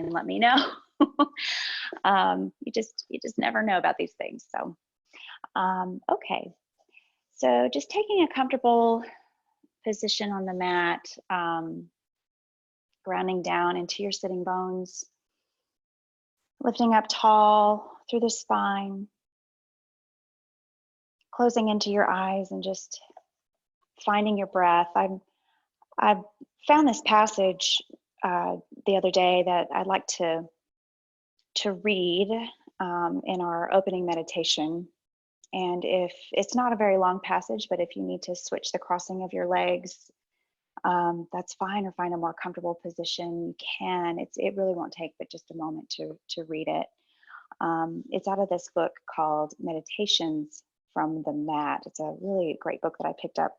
and let me know. You just never know about these things. So, okay. So just taking a comfortable position on the mat, grounding down into your sitting bones, lifting up tall through the spine, closing into your eyes and just finding your breath. I've found this passage the other day that I'd like to read in our opening meditation. And if it's not a very long passage, but if you need to switch the crossing of your legs, that's fine, or find a more comfortable position, you can. It really won't take but just a moment to read it. It's out of this book called Meditations from the Mat. It's a really great book that I picked up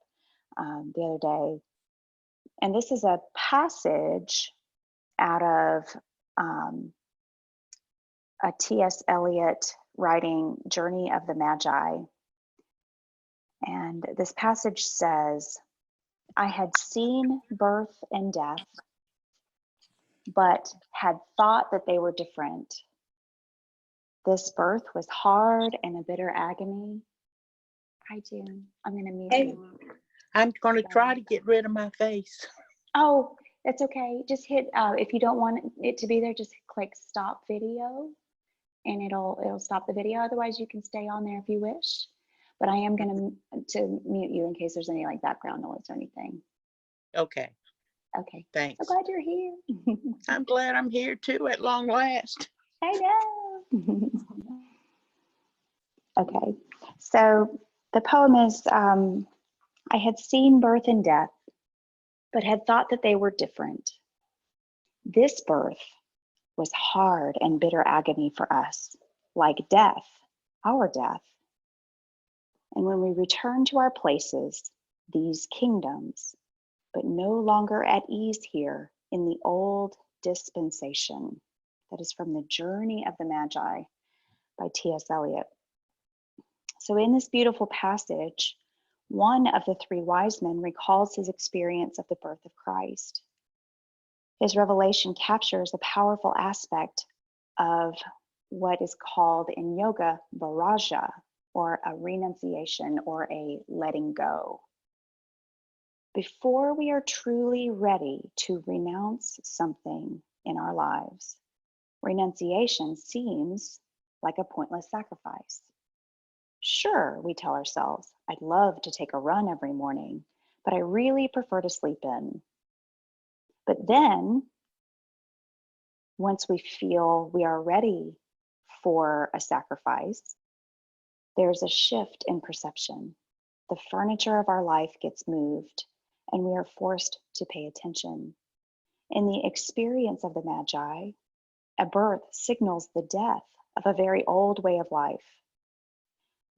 the other day. And this is a passage out of a T.S. Eliot writing, Journey of the Magi. And this passage says, I had seen birth and death, but had thought that they were different. This birth was hard and a bitter agony. Hi, June. I'm going to mute you. I'm going to try to get rid of my face. Oh, that's okay. Just hit, if you don't want it to be there, just click stop video and it'll stop the video. Otherwise, you can stay on there if you wish. But I am going to mute you in case there's any like background noise or anything. Okay. Okay. Thanks. So glad you're here. I'm glad I'm here too at long last. I know. Okay. So the poem is, I had seen birth and death, but had thought that they were different. This birth was hard and bitter agony for us, like death, our death. And when we return to our places, these kingdoms, but no longer at ease here in the old dispensation. That is from the Journey of the Magi by T.S. Eliot. So in this beautiful passage, one of the three wise men recalls his experience of the birth of Christ. His revelation captures a powerful aspect of what is called in yoga Vairaga, or a renunciation or a letting go. Before we are truly ready to renounce something in our lives, renunciation seems like a pointless sacrifice. Sure, we tell ourselves, I'd love to take a run every morning, but I really prefer to sleep in. But then, once we feel we are ready for a sacrifice, there's a shift in perception. The furniture of our life gets moved, and we are forced to pay attention. In the experience of the Magi, a birth signals the death of a very old way of life.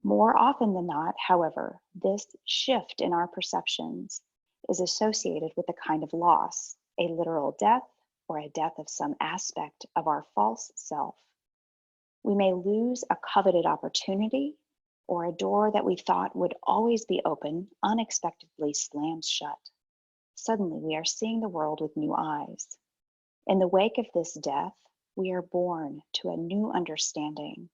More often than not, however, this shift in our perceptions is associated with a kind of loss, a literal death or a death of some aspect of our false self. We may lose a coveted opportunity, or a door that we thought would always be open unexpectedly slams shut. Suddenly, we are seeing the world with new eyes. In the wake of this death, we are born to a new understanding.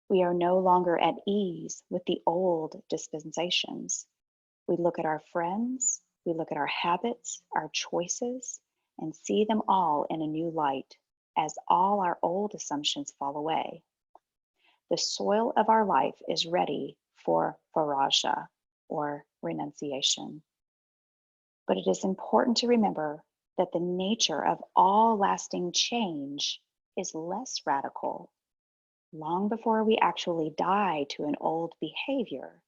We are no longer at ease with the old dispensations. We look at our friends, we look at our habits, our choices, and see them all in a new light as all our old assumptions fall away. The soil of our life is ready for Vairaga, or renunciation. But it is important to remember that the nature of all lasting change is less radical. Long before we actually die to an old behavior,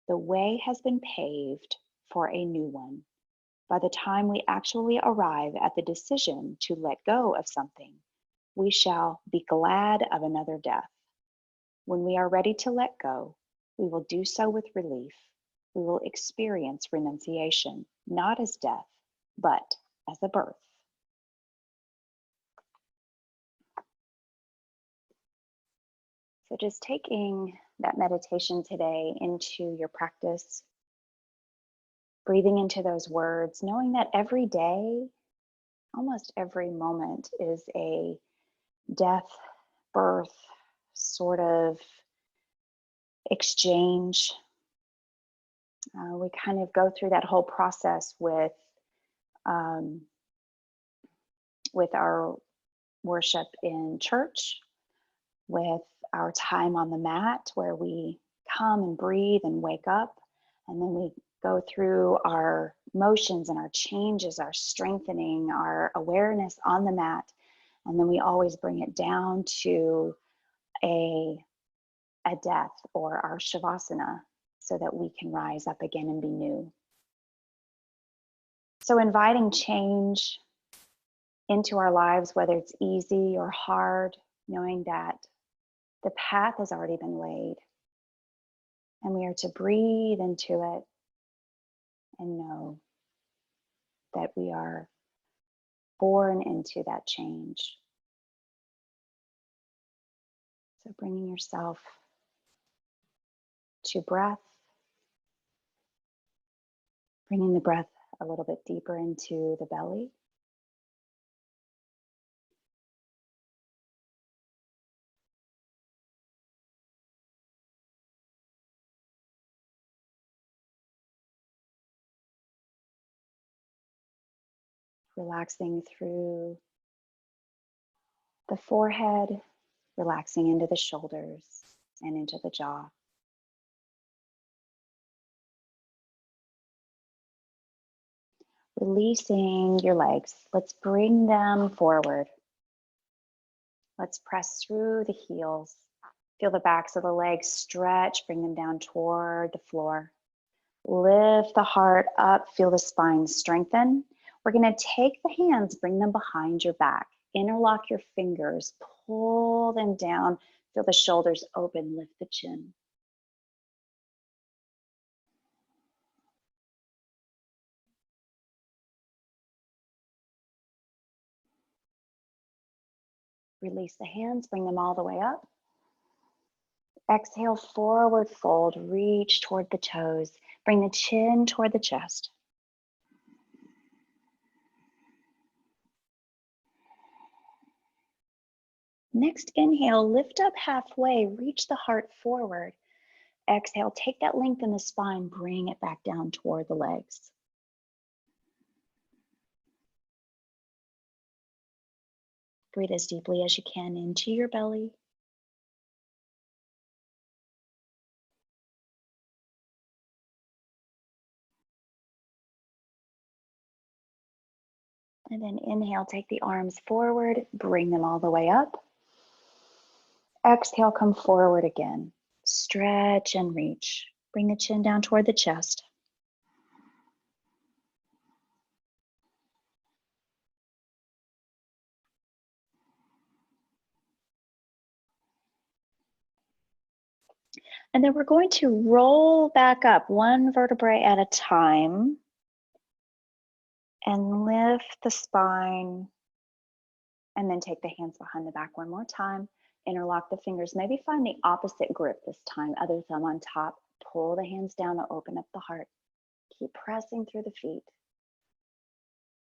the way has been paved for a new one. By the time we actually arrive at the decision to let go of something, we shall be glad of another death. When we are ready to let go, we will do so with relief. We will experience renunciation, not as death, but as a birth. So just taking that meditation today into your practice, breathing into those words, knowing that every day, almost every moment is a death, birth sort of exchange. We kind of go through that whole process um, with our worship in church, with our time on the mat where we come and breathe and wake up, and then we go through our motions and our changes, our strengthening, our awareness on the mat, and then we always bring it down to a death or our shavasana so that we can rise up again and be new. So inviting change into our lives, whether it's easy or hard, knowing that the path has already been laid and we are to breathe into it and know that we are born into that change. So bringing yourself to breath, bringing the breath a little bit deeper into the belly. Relaxing through the forehead, relaxing into the shoulders and into the jaw. Releasing your legs. Let's bring them forward. Let's press through the heels. Feel the backs of the legs stretch, bring them down toward the floor. Lift the heart up, feel the spine strengthen. We're going to take the hands, bring them behind your back. Interlock your fingers, pull them down. Feel the shoulders open, lift the chin. Release the hands, bring them all the way up. Exhale, forward fold, reach toward the toes. Bring the chin toward the chest. Next inhale, lift up halfway, reach the heart forward. Exhale, take that length in the spine, bring it back down toward the legs. Breathe as deeply as you can into your belly. And then inhale, take the arms forward, bring them all the way up. Exhale, come forward again. Stretch and reach. Bring the chin down toward the chest. And then we're going to roll back up one vertebrae at a time and lift the spine. And then take the hands behind the back one more time. Interlock the fingers. Maybe find the opposite grip this time. Other thumb on top. Pull the hands down to open up the heart. Keep pressing through the feet.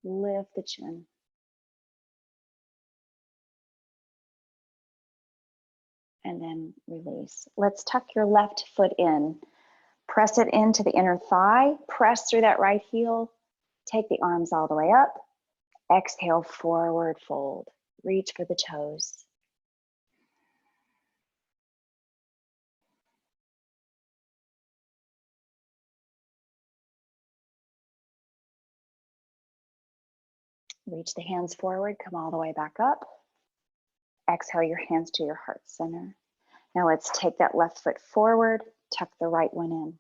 Lift the chin. And then release. Let's tuck your left foot in. Press it into the inner thigh. Press through that right heel. Take the arms all the way up. Exhale, forward fold. Reach for the toes. Reach the hands forward, come all the way back up. Exhale your hands to your heart center. Now let's take that left foot forward, tuck the right one in.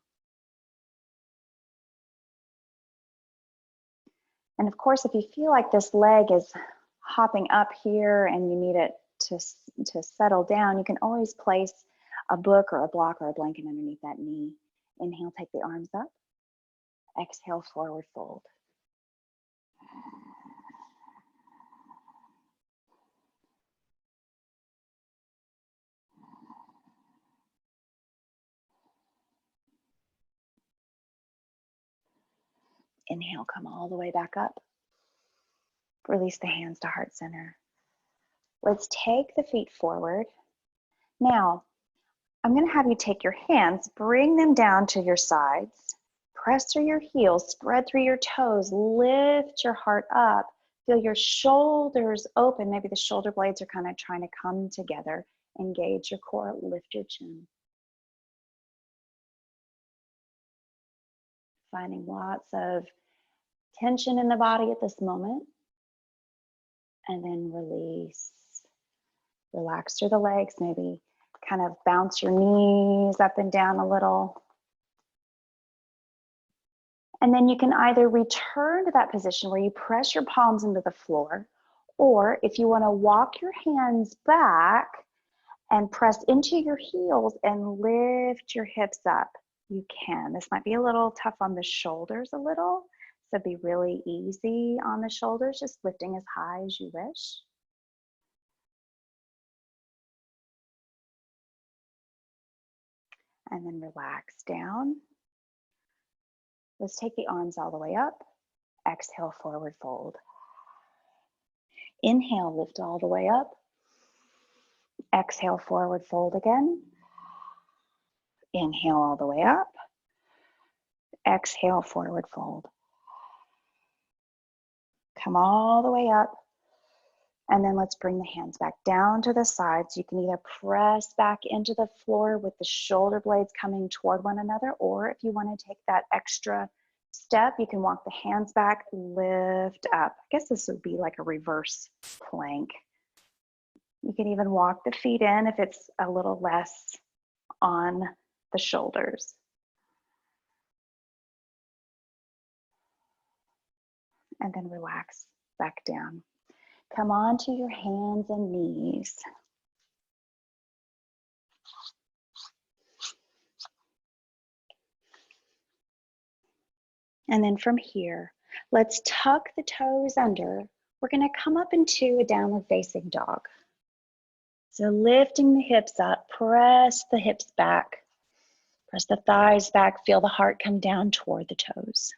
And of course, if you feel like this leg is hopping up here and you need it to settle down, you can always place a book or a block or a blanket underneath that knee. Inhale, take the arms up. Exhale, forward fold. Inhale, come all the way back up. Release the hands to heart center. Let's take the feet forward. Now, I'm going to have you take your hands, bring them down to your sides, press through your heels, spread through your toes, lift your heart up, feel your shoulders open. Maybe the shoulder blades are kind of trying to come together. Engage your core, lift your chin. Finding lots of tension in the body at this moment. And then release. Relax through the legs, maybe kind of bounce your knees up and down a little. And then you can either return to that position where you press your palms into the floor, or if you want to walk your hands back and press into your heels and lift your hips up, you can. This might be a little tough on the shoulders a little, so be really easy on the shoulders, just lifting as high as you wish. And then relax down. Let's take the arms all the way up. Exhale, forward fold. Inhale, lift all the way up. Exhale, forward fold again. Inhale all the way up. Exhale, forward fold. Come all the way up. And then let's bring the hands back down to the sides. You can either press back into the floor with the shoulder blades coming toward one another, or if you want to take that extra step, you can walk the hands back, lift up. I guess this would be like a reverse plank. You can even walk the feet in if it's a little less on the shoulders. And then relax back down. Come onto your hands and knees. And then from here, let's tuck the toes under. We're going to come up into a downward facing dog. So lifting the hips up, press the hips back, press the thighs back, feel the heart come down toward the toes.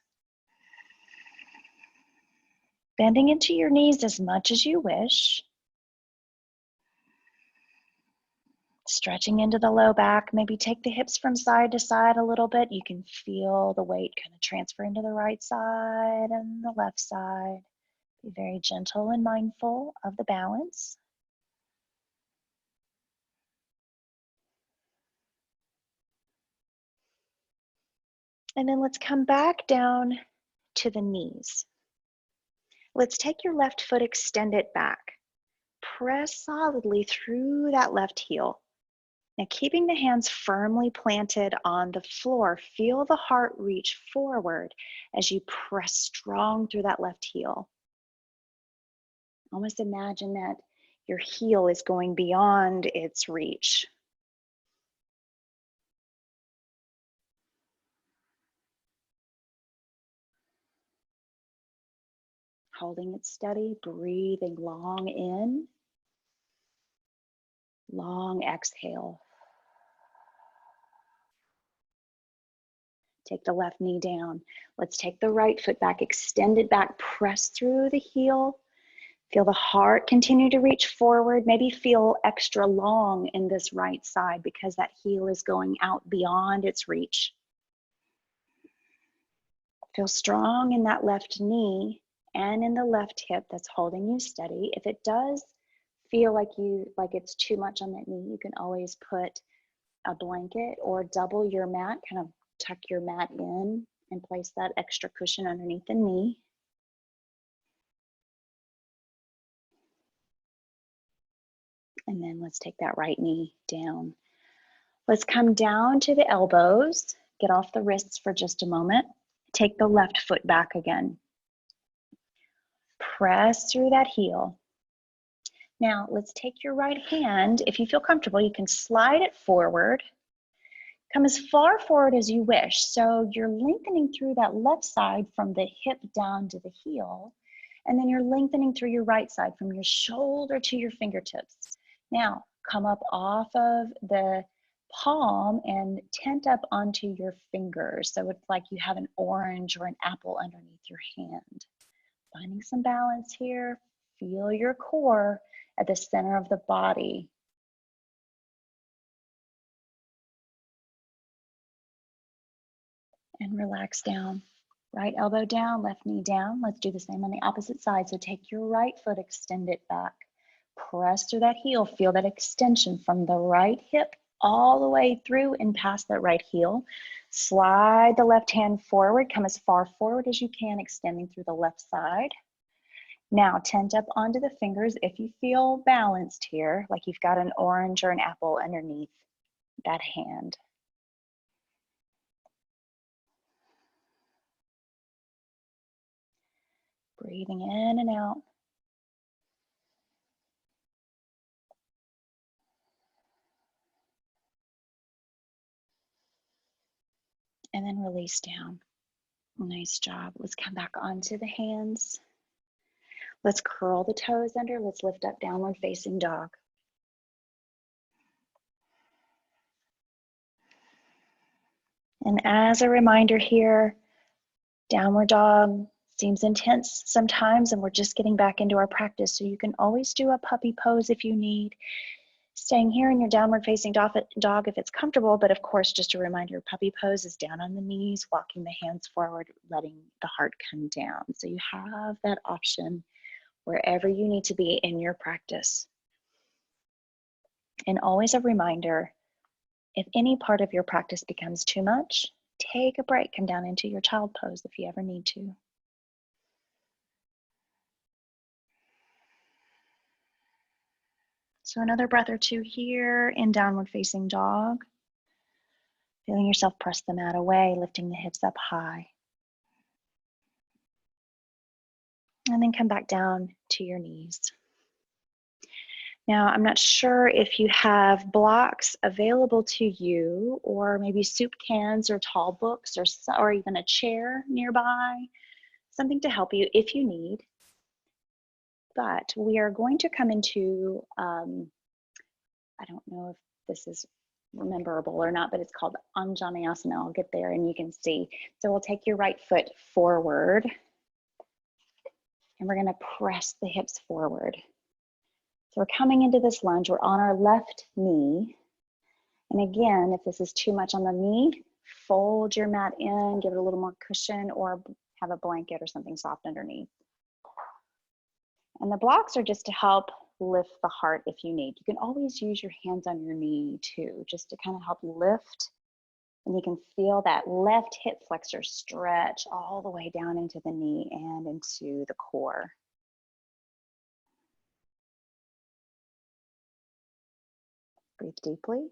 Bending into your knees as much as you wish. Stretching into the low back, maybe take the hips from side to side a little bit. You can feel the weight kind of transfer into the right side and the left side. Be very gentle and mindful of the balance. And then let's come back down to the knees. Let's take your left foot, extend it back. Press solidly through that left heel. Now, keeping the hands firmly planted on the floor, feel the heart reach forward as you press strong through that left heel. Almost imagine that your heel is going beyond its reach. Holding it steady, breathing long in, long exhale. Take the left knee down. Let's take the right foot back, extend it back, press through the heel. Feel the heart continue to reach forward. Maybe feel extra long in this right side because that heel is going out beyond its reach. Feel strong in that left knee and in the left hip that's holding you steady. If it does feel like it's too much on that knee, you can always put a blanket or double your mat, kind of tuck your mat in and place that extra cushion underneath the knee. And then let's take that right knee down. Let's come down to the elbows. Get off the wrists for just a moment. Take the left foot back again. Press through that heel. Now let's take your right hand. If you feel comfortable, you can slide it forward. Come as far forward as you wish. So you're lengthening through that left side from the hip down to the heel. And then you're lengthening through your right side from your shoulder to your fingertips. Now come up off of the palm and tent up onto your fingers. So it's like you have an orange or an apple underneath your hand. Finding some balance here. Feel your core at the center of the body. And relax down. Right elbow down, left knee down. Let's do the same on the opposite side. So take your right foot, extend it back. Press through that heel. Feel that extension from the right hip all the way through and past that right heel. Slide the left hand forward. Come as far forward as you can, extending through the left side. Now tent up onto the fingers if you feel balanced here, like you've got an orange or an apple underneath that hand. Breathing in and out. And then release down. Nice job. Let's come back onto the hands. Let's curl the toes under. Let's lift up, downward facing dog. And as a reminder here, downward dog seems intense sometimes, and we're just getting back into our practice. So you can always do a puppy pose if you need. Staying here in your downward facing dog if it's comfortable, but of course, just a reminder, puppy pose is down on the knees, walking the hands forward, letting the heart come down. So you have that option wherever you need to be in your practice. And always a reminder, if any part of your practice becomes too much, take a break, come down into your child pose if you ever need to. So another breath or two here in downward facing dog. Feeling yourself press the mat away, lifting the hips up high. And then come back down to your knees. Now, I'm not sure if you have blocks available to you, or maybe soup cans or tall books, or even a chair nearby, something to help you if you need. But we are going to come into, I don't know if this is rememberable or not, but it's called Anjaneyasana. I'll get there and you can see. So we'll take your right foot forward and we're gonna press the hips forward. So we're coming into this lunge, we're on our left knee. And again, if this is too much on the knee, fold your mat in, give it a little more cushion, or have a blanket or something soft underneath. And the blocks are just to help lift the heart if you need. You can always use your hands on your knee too, just to kind of help lift. And you can feel that left hip flexor stretch all the way down into the knee and into the core. Breathe deeply.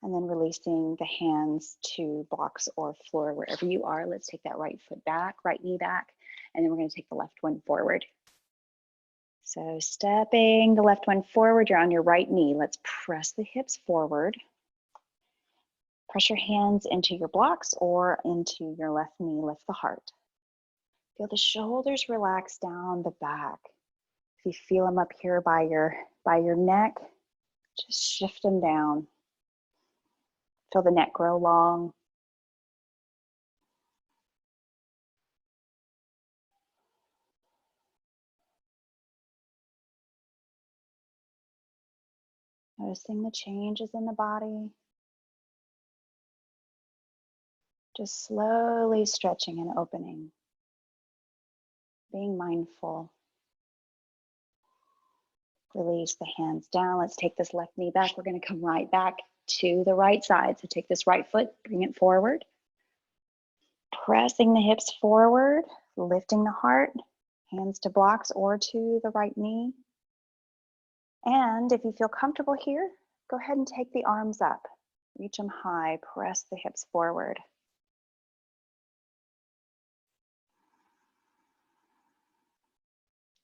And then releasing the hands to blocks or floor, wherever you are. Let's take that right foot back, right knee back, and then we're going to take the left one forward. So stepping the left one forward, you're on your right knee. Let's press the hips forward. Press your hands into your blocks or into your left knee, lift the heart. Feel the shoulders relax down the back. If you feel them up here by your neck, just shift them down. Feel the neck grow long. Noticing the changes in the body. Just slowly stretching and opening. Being mindful. Release the hands down. Let's take this left knee back. We're going to come right back to the right side. So take this right foot, bring it forward. Pressing the hips forward, lifting the heart, hands to blocks or to the right knee. And if you feel comfortable here, go ahead and take the arms up. Reach them high, press the hips forward.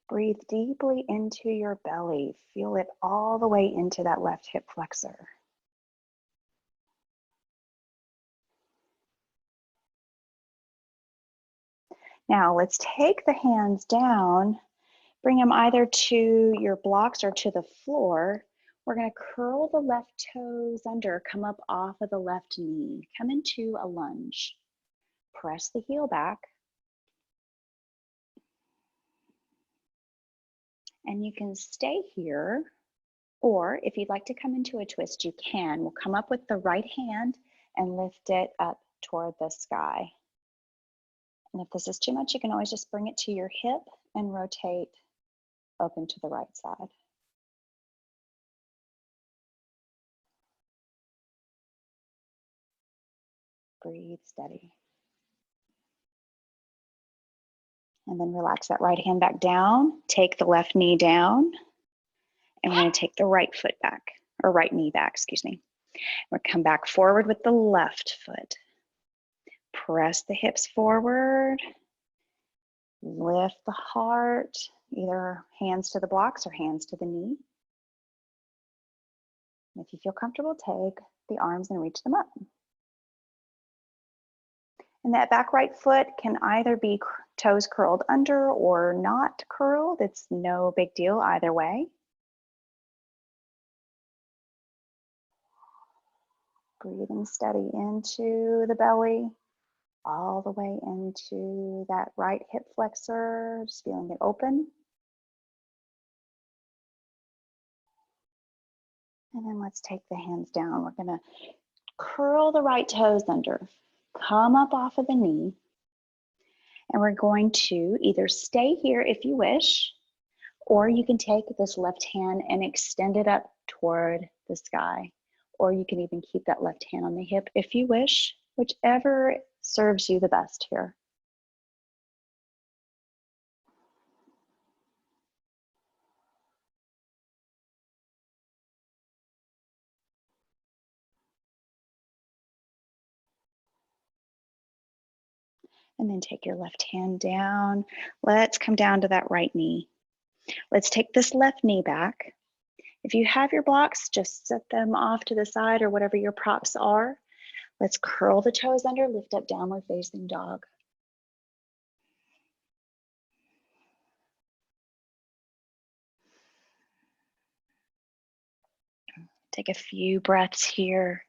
Breathe deeply into your belly. Feel it all the way into that left hip flexor. Now let's take the hands down, bring them either to your blocks or to the floor. We're going to curl the left toes under, come up off of the left knee, come into a lunge. press the heel back. And you can stay here, or if you'd like to come into a twist, you can. We'll come up with the right hand and lift it up toward the sky. And if this is too much, you can always just bring it to your hip and rotate open to the right side. Breathe steady. And then relax that right hand back down. Take the left knee down. And we're going to take the right foot back, or right knee back, excuse me. We'll come back forward with the left foot. Press the hips forward. Lift the heart, either hands to the blocks or hands to the knee. And if you feel comfortable, take the arms and reach them up. And that back right foot can either be toes curled under or not curled. It's no big deal either way. Breathing steady into the belly, all the way into that right hip flexor, just feeling it open. And then let's take the hands down. We're gonna curl the right toes under, come up off of the knee, and we're going to either stay here if you wish, or you can take this left hand and extend it up toward the sky. Or you can even keep that left hand on the hip if you wish, whichever serves you the best here. And then take your left hand down. Let's come down to that right knee. Let's take this left knee back. If you have your blocks, just set them off to the side or whatever your props are. Let's curl the toes under, lift up downward facing dog. Take a few breaths here.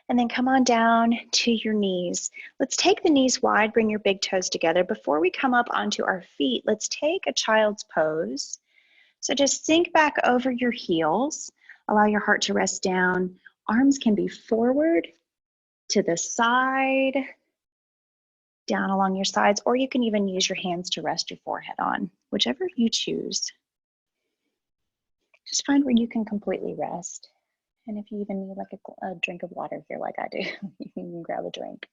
And then come on down to your knees. Let's take the knees wide, bring your big toes together. Before we come up onto our feet, let's take a child's pose. So just sink back over your heels. Allow your heart to rest down. Arms can be forward, to the side, down along your sides, or you can even use your hands to rest your forehead on, whichever you choose. Just find where you can completely rest. And if you even need like a drink of water here like I do, you can grab a drink.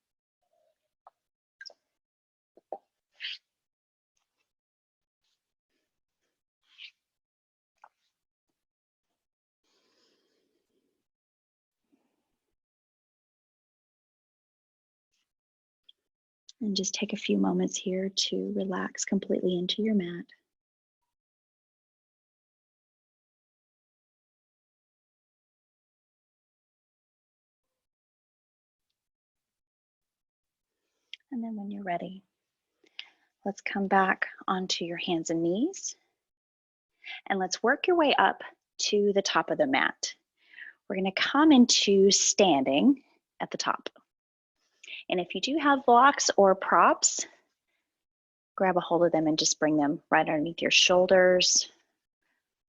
And just take a few moments here to relax completely into your mat. And then when you're ready, let's come back onto your hands and knees. And let's work your way up to the top of the mat. We're going to come into standing at the top. And if you do have blocks or props, grab a hold of them and just bring them right underneath your shoulders.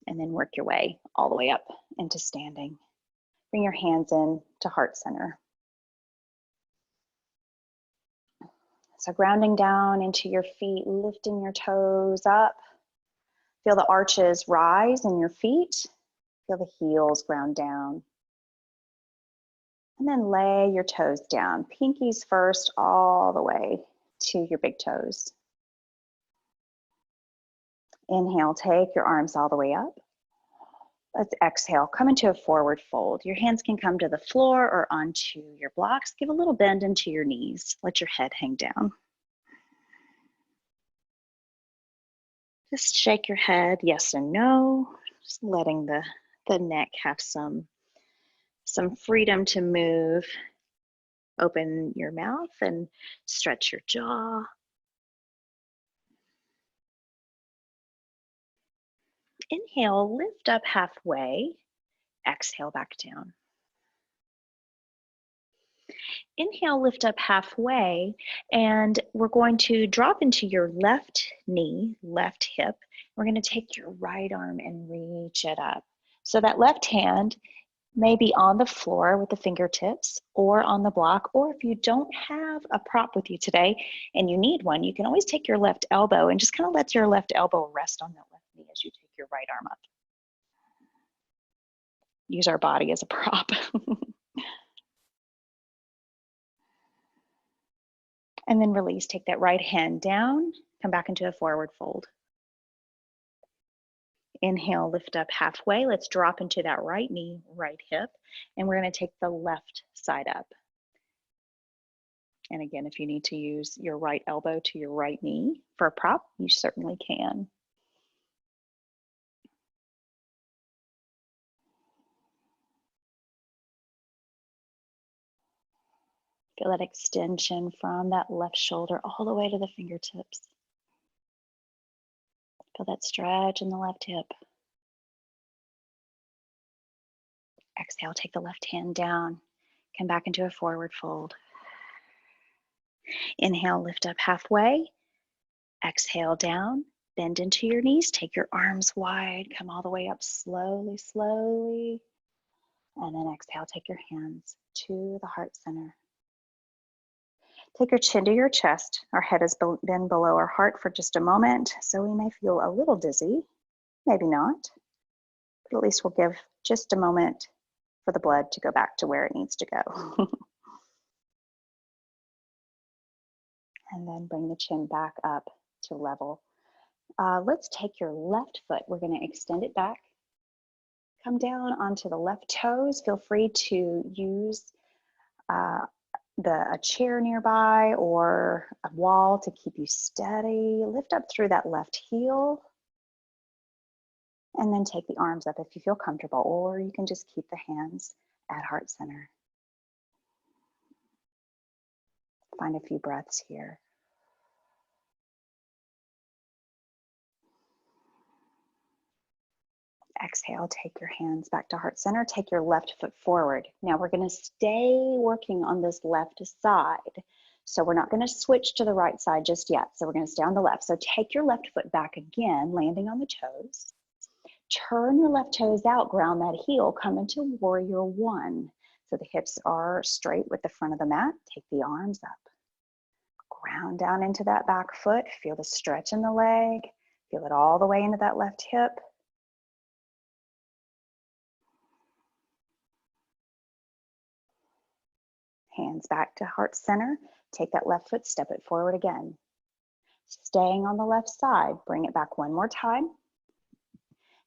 And then work your way all the way up into standing. Bring your hands in to heart center. So grounding down into your feet, lifting your toes up. Feel the arches rise in your feet. Feel the heels ground down. And then lay your toes down. Pinkies first all the way to your big toes. Inhale, take your arms all the way up. Let's exhale, come into a forward fold. Your hands can come to the floor or onto your blocks. Give a little bend into your knees. Let your head hang down. Just shake your head, yes and no. Just letting the neck have some freedom to move. Open your mouth and stretch your jaw. Inhale, lift up halfway. Exhale back down. Inhale, lift up halfway, and we're going to drop into your left knee, left hip. We're going to take your right arm and reach it up. So that left hand may be on the floor with the fingertips or on the block, or if you don't have a prop with you today and you need one, you can always take your left elbow and just kind of let your left elbow rest on that left knee as you take your right arm up. Use our body as a prop. And then release, take that right hand down, come back into a forward fold. Inhale, lift up halfway. Let's drop into that right knee, right hip, and we're going to take the left side up. And again, if you need to use your right elbow to your right knee for a prop, you certainly can. Feel that extension from that left shoulder all the way to the fingertips. Feel that stretch in the left hip. Exhale, take the left hand down. Come back into a forward fold. Inhale, lift up halfway. Exhale down, bend into your knees. Take your arms wide. Come all the way up slowly, slowly. And then exhale, take your hands to the heart center. Take your chin to your chest. Our head has been below our heart for just a moment, so we may feel a little dizzy, maybe not, but at least we'll give just a moment for the blood to go back to where it needs to go. And then bring the chin back up to level. Let's take your left foot. We're going to extend it back. Come down onto the left toes. Feel free to use a chair nearby or a wall to keep you steady. Lift up through that left heel. And then take the arms up if you feel comfortable, or you can just keep the hands at heart center. Find a few breaths here. Exhale, take your hands back to heart center. Take your left foot forward. Now we're going to stay working on this left side. So we're not going to switch to the right side just yet. So we're going to stay on the left. So take your left foot back again, landing on the toes. Turn your left toes out, ground that heel, come into warrior one. So the hips are straight with the front of the mat. Take the arms up. Ground down into that back foot. Feel the stretch in the leg. Feel it all the way into that left hip. Hands back to heart center. Take that left foot, step it forward again. Staying on the left side, bring it back one more time.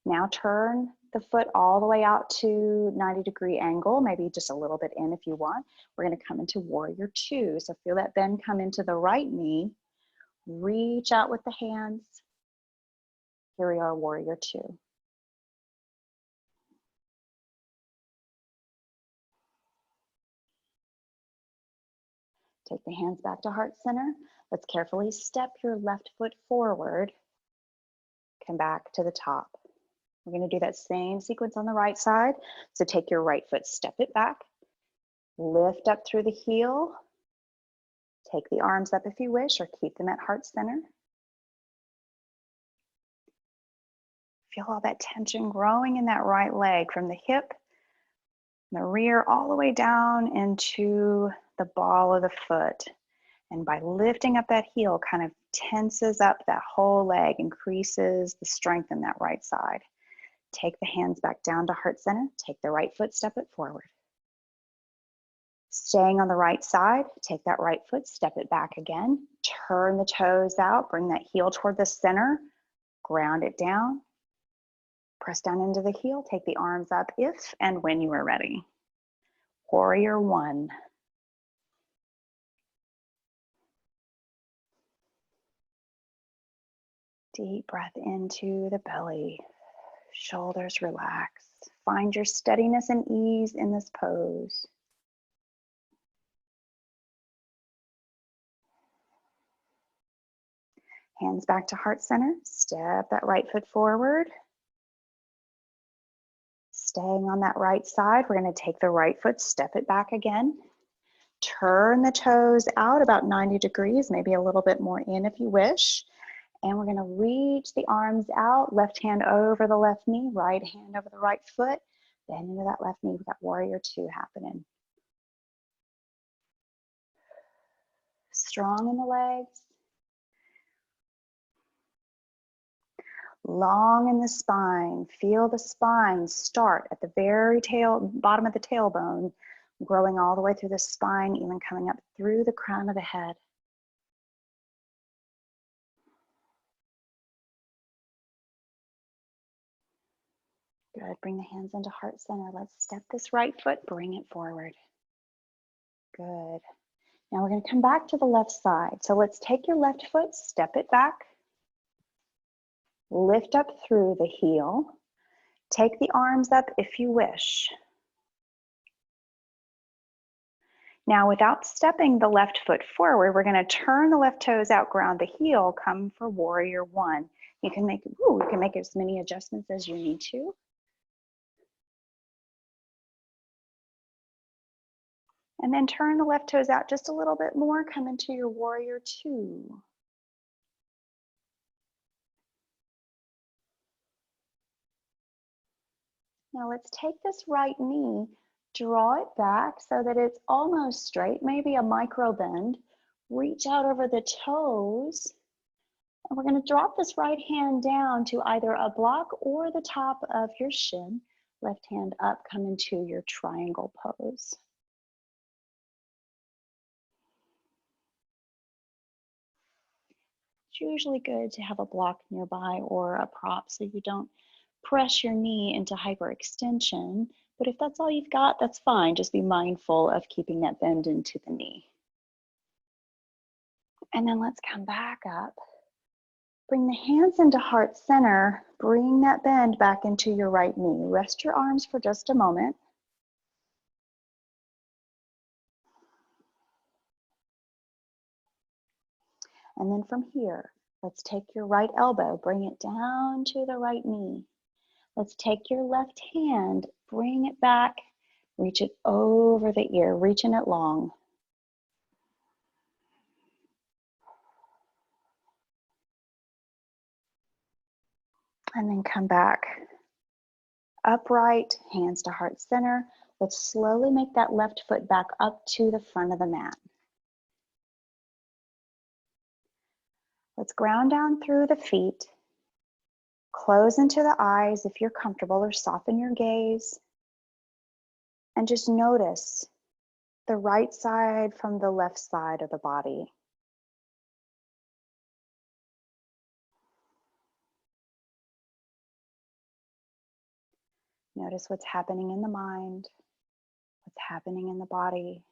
Now turn the foot all the way out to 90-degree angle, maybe just a little bit in if you want. We're going to come into warrior two. So feel that bend come into the right knee. Reach out with the hands. Here we are, warrior two. Take the hands back to heart center. Let's carefully step your left foot forward. Come back to the top. We're going to do that same sequence on the right side. So take your right foot, step it back, lift up through the heel. Take the arms up if you wish, or keep them at heart center. Feel all that tension growing in that right leg from the hip, the rear, all the way down into the ball of the foot. And by lifting up that heel, kind of tenses up that whole leg, increases the strength in that right side. Take the hands back down to heart center. Take the right foot, step it forward. Staying on the right side, take that right foot, step it back again. Turn the toes out, bring that heel toward the center. Ground it down. Press down into the heel. Take the arms up if and when you are ready. Warrior one. Deep breath into the belly. Shoulders relax. Find your steadiness and ease in this pose. Hands back to heart center. Step that right foot forward. Staying on that right side, we're going to take the right foot, step it back again. Turn the toes out about 90 degrees, maybe a little bit more in if you wish. And we're going to reach the arms out, left hand over the left knee, right hand over the right foot. Bend into that left knee. We've got warrior two happening. Strong in the legs. Long in the spine. Feel the spine start at the very bottom of the tailbone, growing all the way through the spine, even coming up through the crown of the head. Good. Bring the hands into heart center. Let's step this right foot, bring it forward. Good. Now we're going to come back to the left side. So let's take your left foot, step it back, lift up through the heel. Take the arms up if you wish. Now, without stepping the left foot forward, we're going to turn the left toes out, ground the heel, come for warrior one. You can make as many adjustments as you need to. And then turn the left toes out just a little bit more, come into your warrior two. Now let's take this right knee, draw it back so that it's almost straight, maybe a micro bend. Reach out over the toes. And we're going to drop this right hand down to either a block or the top of your shin. Left hand up, come into your triangle pose. It's usually good to have a block nearby or a prop so you don't press your knee into hyperextension. But if that's all you've got, that's fine. Just be mindful of keeping that bend into the knee. And then let's come back up. Bring the hands into heart center. Bring that bend back into your right knee. Rest your arms for just a moment. And then from here, let's take your right elbow, bring it down to the right knee. Let's take your left hand, bring it back, reach it over the ear, reaching it long. And then come back. Upright, hands to heart center. Let's slowly make that left foot back up to the front of the mat. Let's ground down through the feet. Close into the eyes if you're comfortable, or soften your gaze. And just notice the right side from the left side of the body. Notice what's happening in the mind, what's happening in the body.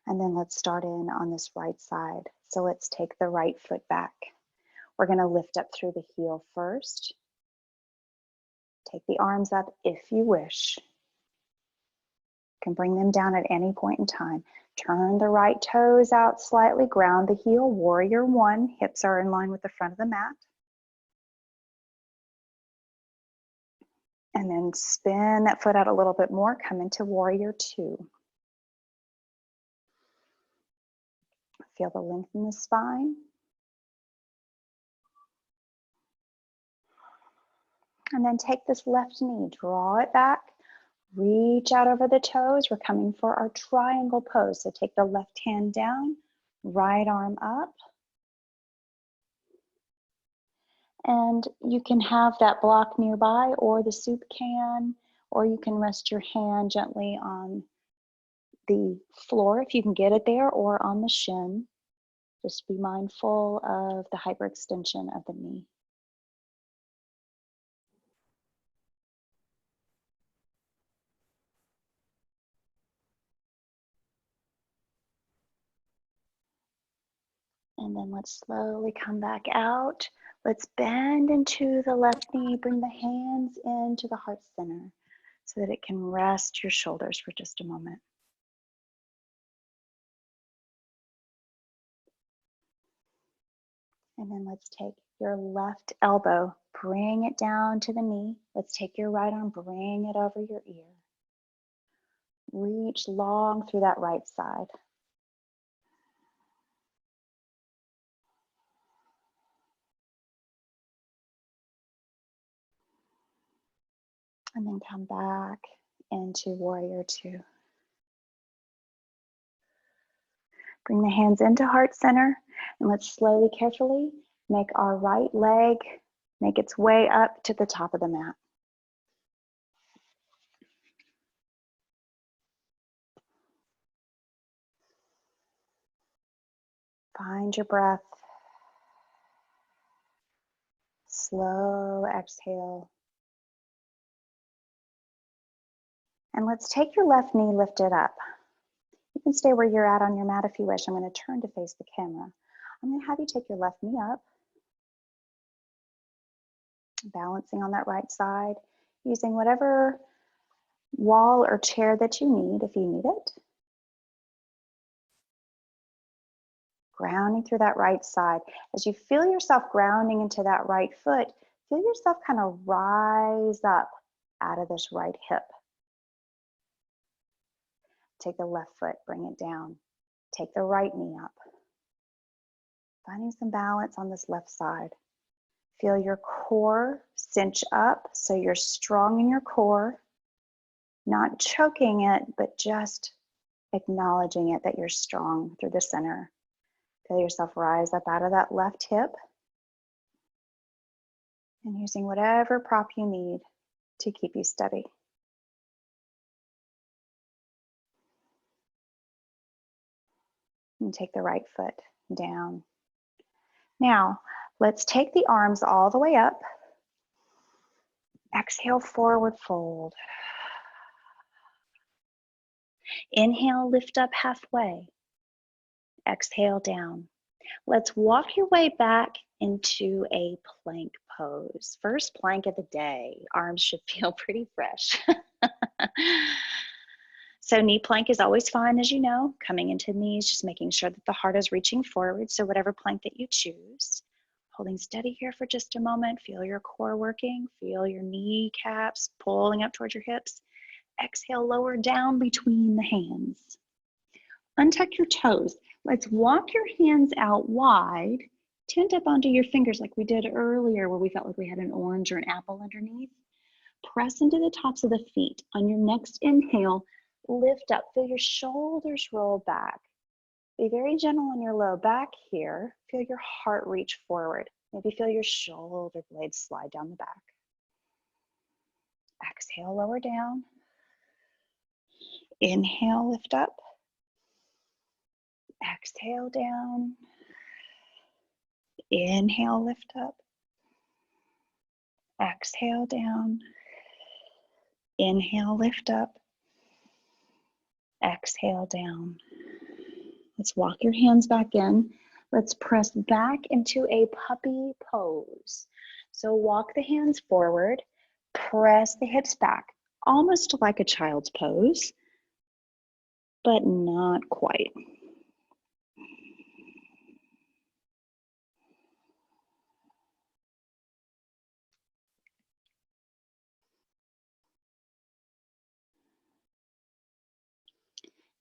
And then let's start in on this right side. So let's take the right foot back. We're going to lift up through the heel first. Take the arms up if you wish. You can bring them down at any point in time. Turn the right toes out slightly, ground the heel, warrior one. Hips are in line with the front of the mat. And then spin that foot out a little bit more, come into warrior two. Feel the length in the spine. And then take this left knee, draw it back, reach out over the toes. We're coming for our triangle pose. So take the left hand down, right arm up. And you can have that block nearby or the soup can, or you can rest your hand gently on the floor if you can get it there, or on the shin. Just be mindful of the hyperextension of the knee. And then let's slowly come back out. Let's bend into the left knee, bring the hands into the heart center so that it can rest your shoulders for just a moment. And then let's take Your left elbow, bring it down to the knee. Let's take your right arm, bring it over your ear. Reach long through that right side. And then come back into warrior two. Bring the hands into heart center, and let's slowly, carefully make our right leg make its way up to the top of the mat. Find your breath. Slow exhale. And let's take your left knee lifted up. You can stay where you're at on your mat if you wish. I'm going to turn to face the camera. I'm going to have you take your left knee up, balancing on that right side, using whatever wall or chair that you need if you need it. Grounding through that right side. As you feel yourself grounding into that right foot, feel yourself kind of rise up out of this right hip. Take the left foot, bring it down. Take the right knee up. Finding some balance on this left side. Feel your core cinch up so you're strong in your core, not choking it, but just acknowledging it that you're strong through the center. Feel yourself rise up out of that left hip and using whatever prop you need to keep you steady. And take the right foot down. Now, let's take the arms all the way up. Exhale, forward fold. Inhale, lift up halfway. Exhale, down. Let's walk your way back into a plank pose. First plank of the day. Arms should feel pretty fresh. So knee plank is always fine, as you know. Coming into knees, just making sure that the heart is reaching forward. So whatever plank that you choose. Holding steady here for just a moment. Feel your core working. Feel your kneecaps pulling up towards your hips. Exhale, lower down between the hands. Untuck your toes. Let's walk your hands out wide. Tent up onto your fingers like we did earlier where we felt like we had an orange or an apple underneath. Press into the tops of the feet. On your next inhale, lift up. Feel your shoulders roll back. Be very gentle on your low back here. Feel your heart reach forward. Maybe feel your shoulder blades slide down the back. Exhale, lower down. Inhale, lift up. Exhale, down. Inhale, lift up. Exhale, down. Inhale, lift up. Exhale, down. Let's walk your hands back in. Let's press back into a puppy pose. So walk the hands forward, press the hips back, almost like a child's pose, but not quite.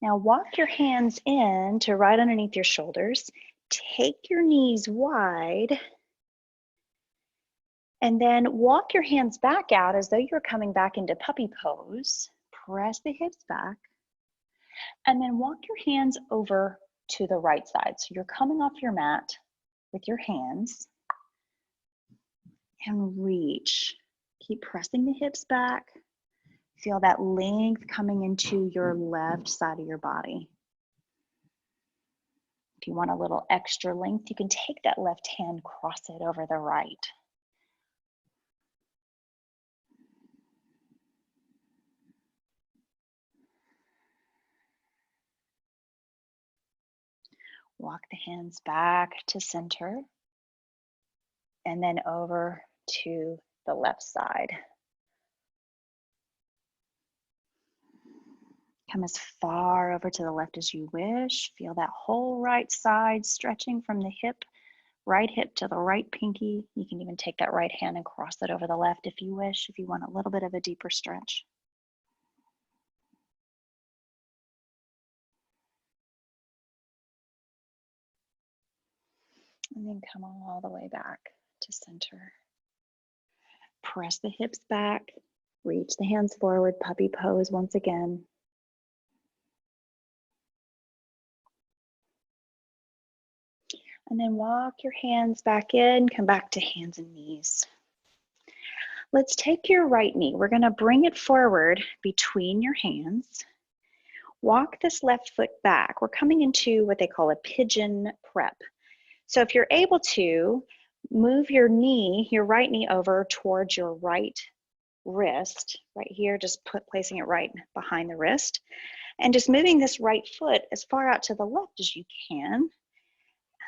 Now walk your hands in to right underneath your shoulders. Take your knees wide. And then walk your hands back out as though you're coming back into puppy pose. Press the hips back. And then walk your hands over to the right side. So you're coming off your mat with your hands. And reach. Keep pressing the hips back. Feel that length coming into your left side of your body. If you want a little extra length, you can take that left hand, cross it over the right. Walk the hands back to center and then over to the left side. Come as far over to the left as you wish. Feel that whole right side stretching from the hip right hip to the right pinky. You can even take that right hand and cross it over the left if you wish, if you want a little bit of a deeper stretch. And then come all the way back to center. Press the hips back, reach the hands forward, puppy pose once again. And then walk your hands back in, come back to hands and knees. Let's take your right knee. We're going to bring it forward between your hands. Walk this left foot back. We're coming into what they call a pigeon prep. So if you're able to, move your knee, your right knee over towards your right wrist, right here, just placing it right behind the wrist. And just moving this right foot as far out to the left as you can.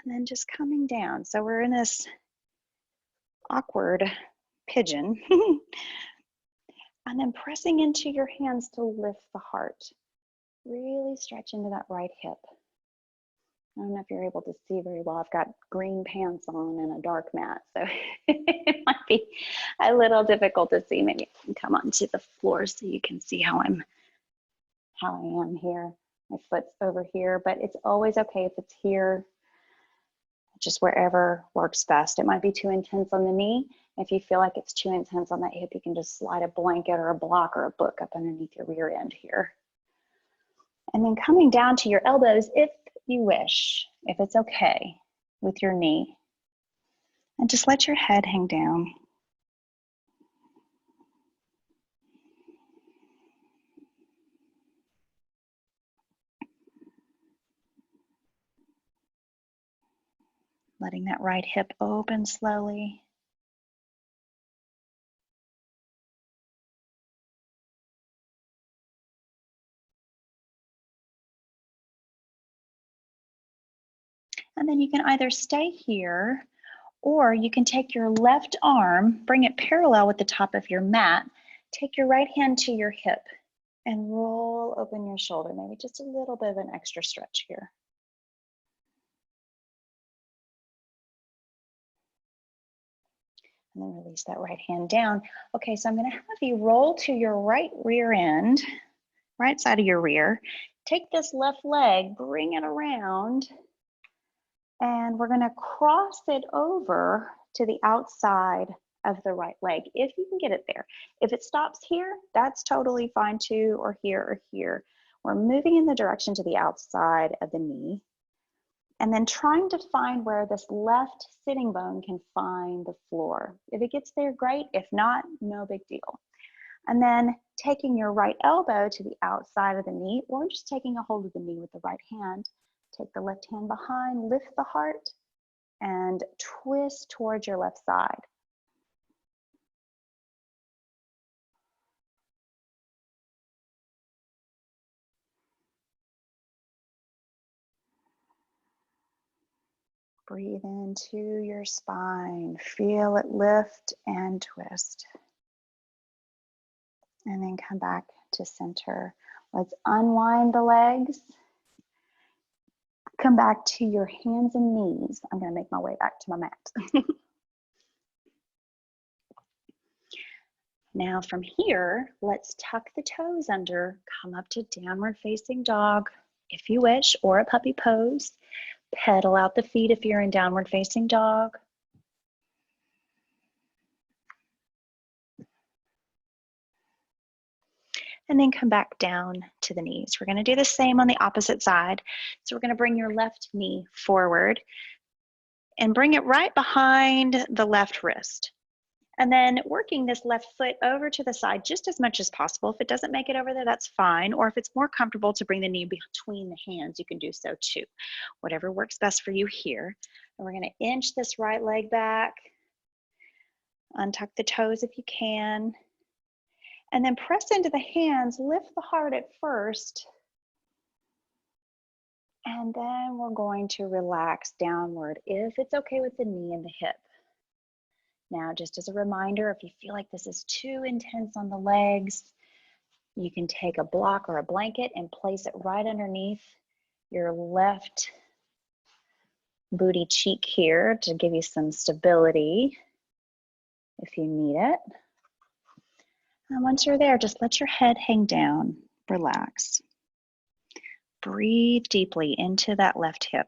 And then just coming down. So we're in this awkward pigeon. And then pressing into your hands to lift the heart. Really stretch into that right hip. I don't know if you're able to see very well. I've got green pants on and a dark mat, so it might be a little difficult to see. Maybe I can come onto the floor so you can see how I am here. My foot's over here, but it's always okay if it's here, just wherever works best. It might be too intense on the knee. If you feel like it's too intense on that hip, you can just slide a blanket or a block or a book up underneath your rear end here. And then coming down to your elbows if you wish, if it's okay with your knee. And just let your head hang down. Letting that right hip open slowly. And then you can either stay here, or you can take your left arm, bring it parallel with the top of your mat, take your right hand to your hip and roll open your shoulder. Maybe just a little bit of an extra stretch here. And then release that right hand down. Okay, so I'm gonna have you roll to your right rear end, right side of your rear. Take this left leg, bring it around, and we're gonna cross it over to the outside of the right leg, if you can get it there. If it stops here, that's totally fine too, or here or here. We're moving in the direction to the outside of the knee, and then trying to find where this left sitting bone can find the floor. If it gets there, great. If not, no big deal. And then taking your right elbow to the outside of the knee, or just taking a hold of the knee with the right hand. Take the left hand behind, lift the heart, and twist towards your left side. Breathe into your spine. Feel it lift and twist. And then come back to center. Let's unwind the legs. Come back to your hands and knees. I'm going to make my way back to my mat. Now from here, let's tuck the toes under, come up to downward facing dog if you wish, or a puppy pose. Pedal out the feet if you're in downward facing dog. And then come back down to the knees. We're going to do the same on the opposite side. So we're going to bring your left knee forward and bring it right behind the left wrist. And then working this left foot over to the side just as much as possible. If it doesn't make it over there, that's fine. Or if it's more comfortable to bring the knee between the hands, you can do so too. Whatever works best for you here. And we're going to inch this right leg back. Untuck the toes if you can. And then press into the hands, lift the heart at first. And then we're going to relax downward if it's okay with the knee and the hip. Now, just as a reminder, if you feel like this is too intense on the legs, you can take a block or a blanket and place it right underneath your left booty cheek here to give you some stability if you need it. And once you're there, just let your head hang down, relax. Breathe deeply into that left hip.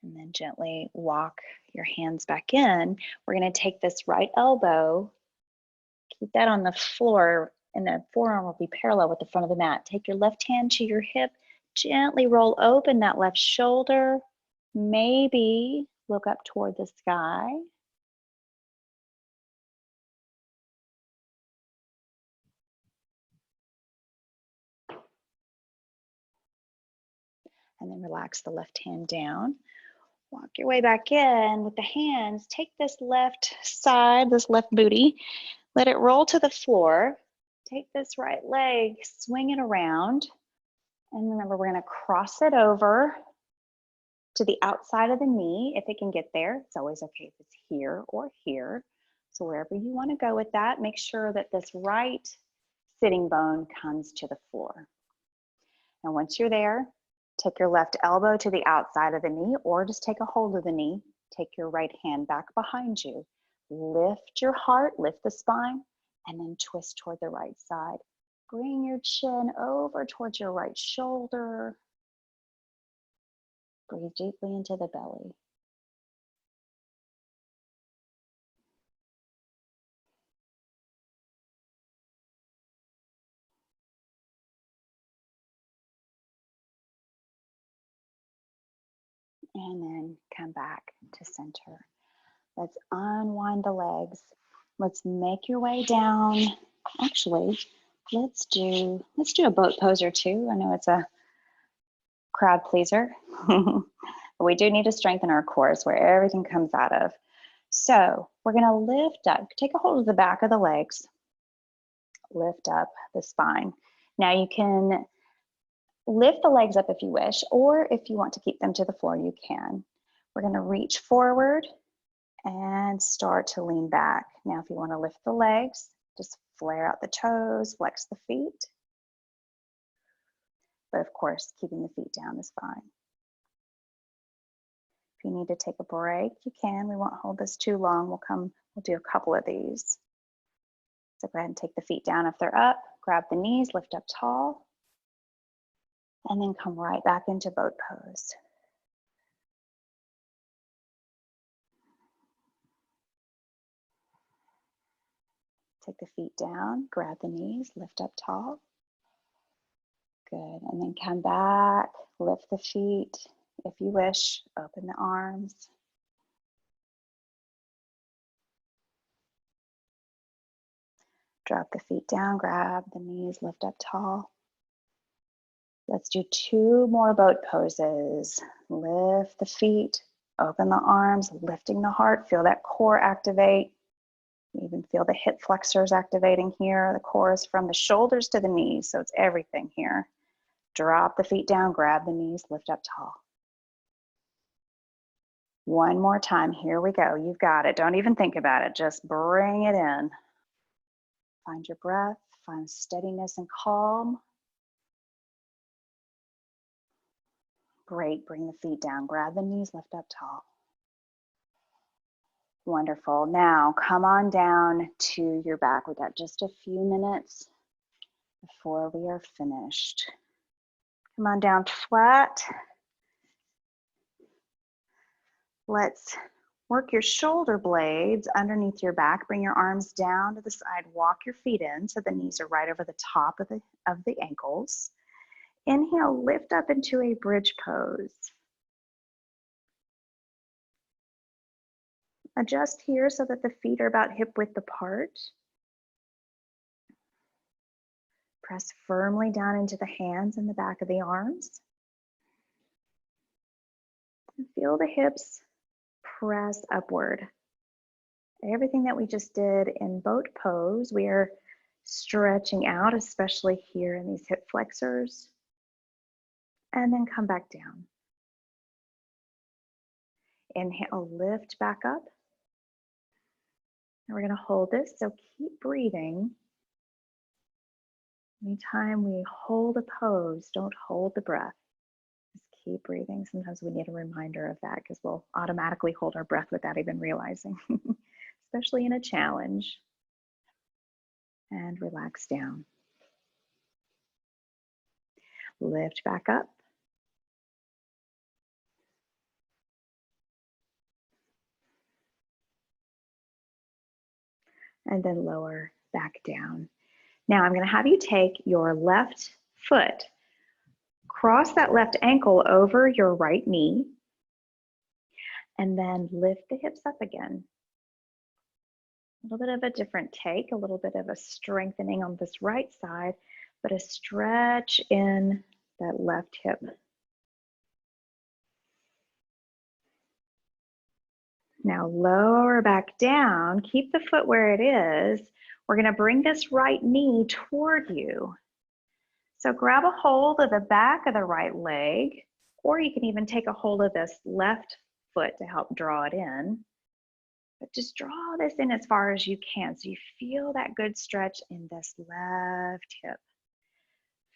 And then gently walk your hands back in. We're going to take this right elbow, keep that on the floor, and the forearm will be parallel with the front of the mat. Take your left hand to your hip, gently roll open that left shoulder. Maybe look up toward the sky. And then relax the left hand down. Walk your way back in with the hands. Take this left side, this left booty, let it roll to the floor. Take this right leg, swing it around. And remember, we're going to cross it over to the outside of the knee if it can get there. It's always okay if it's here or here. So wherever you want to go with that, make sure that this right sitting bone comes to the floor. And once you're there, take your left elbow to the outside of the knee or just take a hold of the knee. Take your right hand back behind you. Lift your heart, lift the spine, and then twist toward the right side. Bring your chin over towards your right shoulder. Breathe deeply into the belly. And then come back to center. Let's unwind the legs. Let's make your way down. Actually, let's do a boat pose or two. I know it's a crowd pleaser, but we do need to strengthen our core. It's where everything comes out of. So we're going to lift up. Take a hold of the back of the legs. Lift up the spine. Now you can lift the legs up if you wish, or if you want to keep them to the floor, you can. We're going to reach forward and start to lean back. Now, if you want to lift the legs, just flare out the toes, flex the feet. But of course, keeping the feet down is fine. If you need to take a break, you can. We won't hold this too long. We'll do a couple of these. So go ahead and take the feet down if they're up, grab the knees, lift up tall, and then come right back into boat pose. Take the feet down, grab the knees, lift up tall. Good, and then come back, lift the feet. If you wish, open the arms. Drop the feet down, grab the knees, lift up tall. Let's do 2 more boat poses. Lift the feet, open the arms, lifting the heart. Feel that core activate. You even feel the hip flexors activating here. The core is from the shoulders to the knees, so it's everything here. Drop the feet down, grab the knees, lift up tall. One more time, here we go. You've got it. Don't even think about it. Just bring it in. Find your breath, find steadiness and calm. Great, bring the feet down, grab the knees, lift up tall. Wonderful. Now come on down to your back. We've got just a few minutes before we are finished. Come on down flat. Let's work your shoulder blades underneath your back. Bring your arms down to the side. Walk your feet in so the knees are right over the top of the ankles. Inhale, lift up into a bridge pose. Adjust here so that the feet are about hip width apart. Press firmly down into the hands and the back of the arms. And feel the hips press upward. Everything that we just did in boat pose, we are stretching out, especially here in these hip flexors, and then come back down. Inhale, lift back up. And we're going to hold this, so keep breathing. Anytime we hold a pose, don't hold the breath. Just keep breathing. Sometimes we need a reminder of that because we'll automatically hold our breath without even realizing, especially in a challenge. And relax down. Lift back up. And then lower back down. Now I'm going to have you take your left foot, cross that left ankle over your right knee, and then lift the hips up again. A little bit of a different take, a little bit of a strengthening on this right side, but a stretch in that left hip. Now lower back down, keep the foot where it is. We're going to bring this right knee toward you. So grab a hold of the back of the right leg, or you can even take a hold of this left foot to help draw it in. But just draw this in as far as you can so you feel that good stretch in this left hip.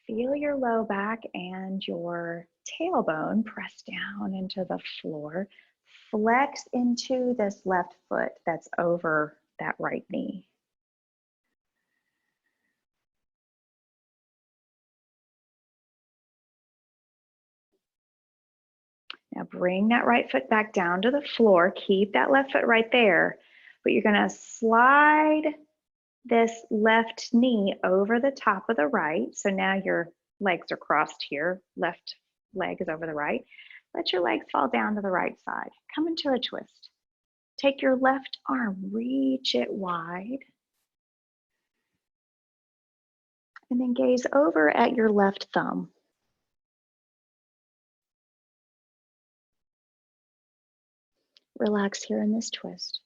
Feel your low back and your tailbone press down into the floor. Flex into this left foot that's over that right knee. Now bring that right foot back down to the floor. Keep that left foot right there, but you're going to slide this left knee over the top of the right. So now your legs are crossed here. Left leg is over the right. Let your legs fall down to the right side. Come into a twist. Take your left arm, reach it wide. And then gaze over at your left thumb. Relax here in this twist.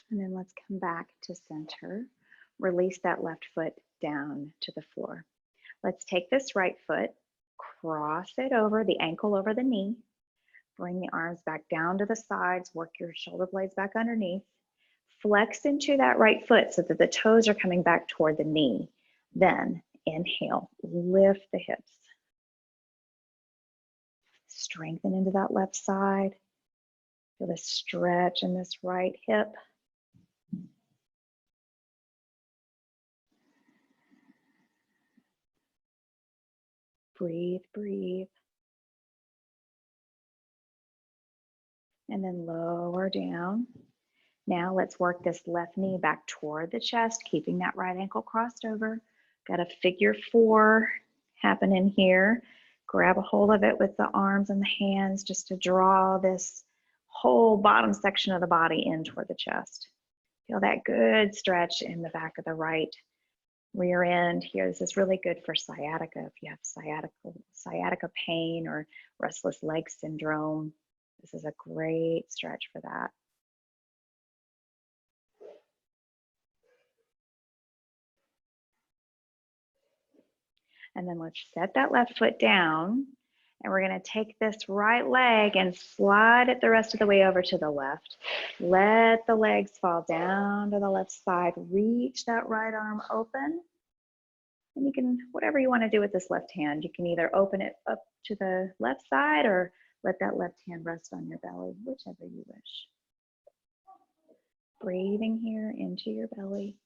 And then let's come back to center. Release that left foot down to the floor. Let's take this right foot, cross it over, the ankle over the knee. Bring the arms back down to the sides, work your shoulder blades back underneath. Flex into that right foot so that the toes are coming back toward the knee. Then inhale, lift the hips. Strengthen into that left side. Feel the stretch in this right hip. Breathe, breathe. And then lower down. Now let's work this left knee back toward the chest, keeping that right ankle crossed over. Got a figure 4 happening here. Grab a hold of it with the arms and the hands just to draw this whole bottom section of the body in toward the chest. Feel that good stretch in the back of the right rear end here. This is really good for sciatica. If you have sciatica pain or restless leg syndrome, this is a great stretch for that. And then let's set that left foot down, and we're going to take this right leg and slide it the rest of the way over to the left. Let the legs fall down to the left side. Reach that right arm open. And you can, whatever you want to do with this left hand, you can either open it up to the left side or let that left hand rest on your belly, whichever you wish. Breathing here into your belly.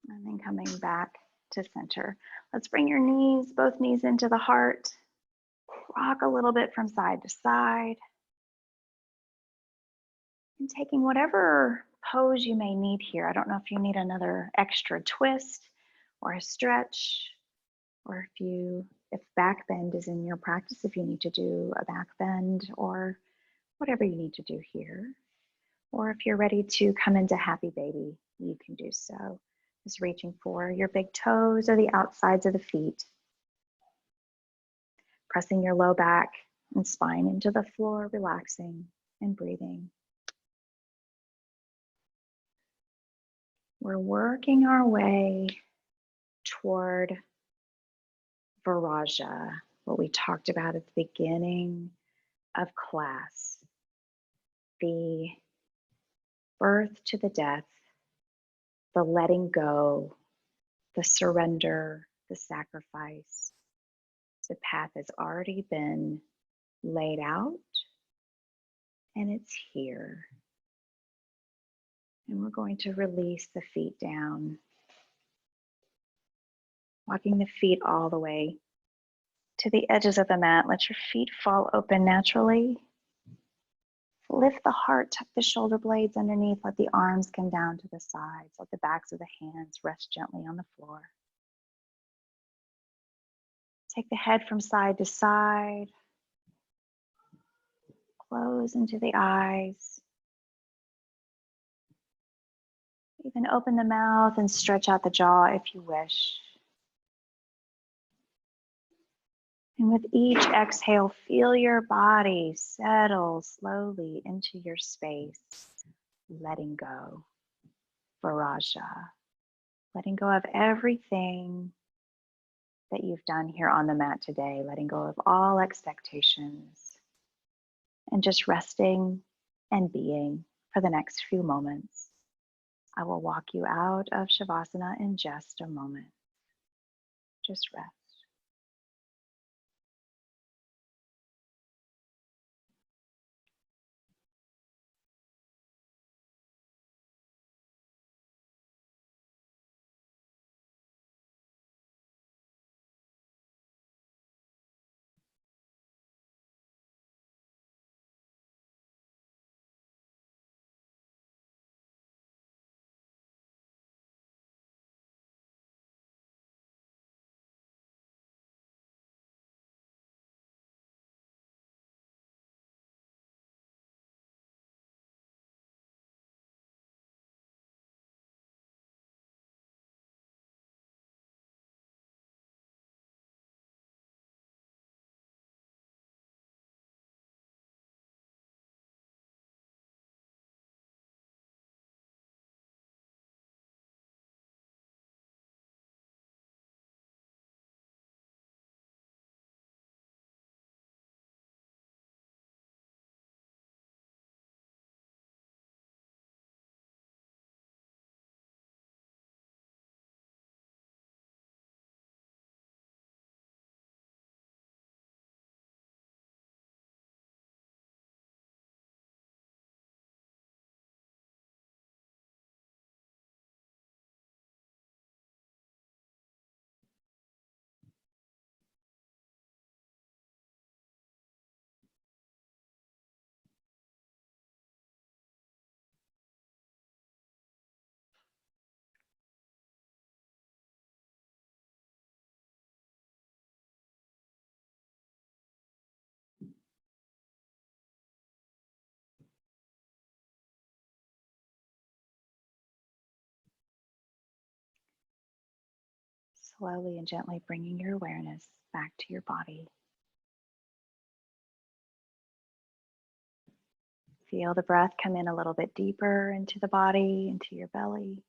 And then coming back to center. Let's bring your knees, both knees into the heart. Rock a little bit from side to side. And taking whatever pose you may need here. I don't know if you need another extra twist or a stretch, or if back bend is in your practice, if you need to do a back bend or whatever you need to do here. Or if you're ready to come into happy baby, you can do so. Just reaching for your big toes or the outsides of the feet. Pressing your low back and spine into the floor, relaxing and breathing. We're working our way toward Vairaga, what we talked about at the beginning of class. The birth to the death, the letting go, the surrender, the sacrifice. The path has already been laid out and it's here. And we're going to release the feet down, walking the feet all the way to the edges of the mat. Let your feet fall open naturally. Lift the heart, tuck the shoulder blades underneath. Let the arms come down to the sides. Let the backs of the hands rest gently on the floor. Take the head from side to side. Close into the eyes. Even open the mouth and stretch out the jaw if you wish. And with each exhale, feel your body settle slowly into your space, letting go. Vairaga. Letting go of everything that you've done here on the mat today, letting go of all expectations, and just resting and being for the next few moments. I will walk you out of Shavasana in just a moment. Just rest. Slowly and gently bringing your awareness back to your body. Feel the breath come in a little bit deeper into the body, into your belly.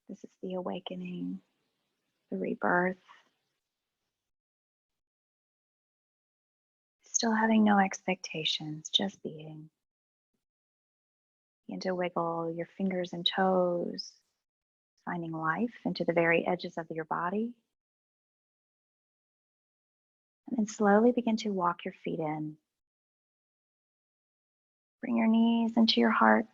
This is the awakening, the rebirth. Still having no expectations, just being. Begin to wiggle your fingers and toes, finding life into the very edges of your body. And then slowly begin to walk your feet in. Bring your knees into your heart.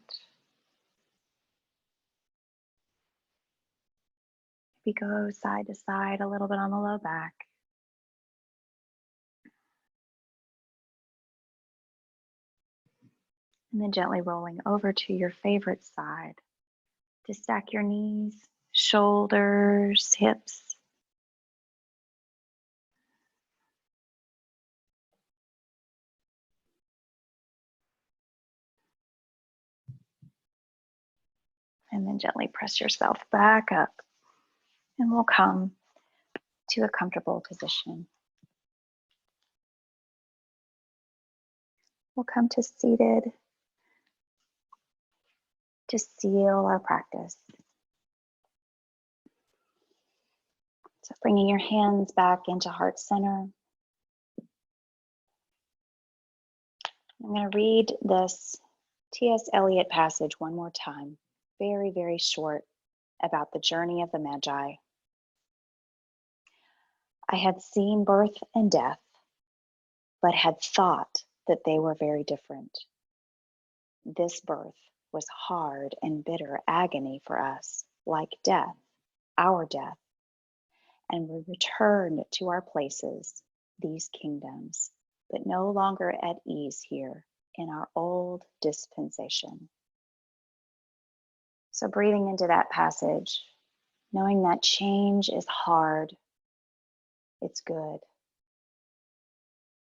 Maybe go side to side a little bit on the low back. And then gently rolling over to your favorite side to stack your knees, shoulders, hips. And then gently press yourself back up. And we'll come to a comfortable position. We'll come to seated to seal our practice. So bringing your hands back into heart center. I'm going to read this T.S. Eliot passage one more time. Very, very short, about the journey of the Magi. I had seen birth and death, but had thought that they were very different. This birth was hard and bitter agony for us, like death, our death, and we returned to our places, these kingdoms, but no longer at ease here in our old dispensation. So breathing into that passage, knowing that change is hard, it's good.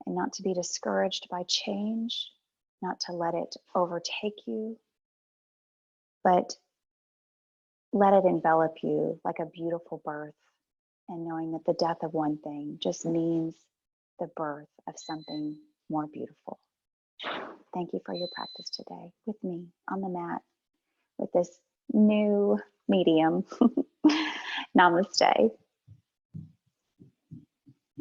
And not to be discouraged by change, not to let it overtake you, but let it envelop you like a beautiful birth. And knowing that the death of one thing just means the birth of something more beautiful. Thank you for your practice today with me on the mat with this new medium. Namaste.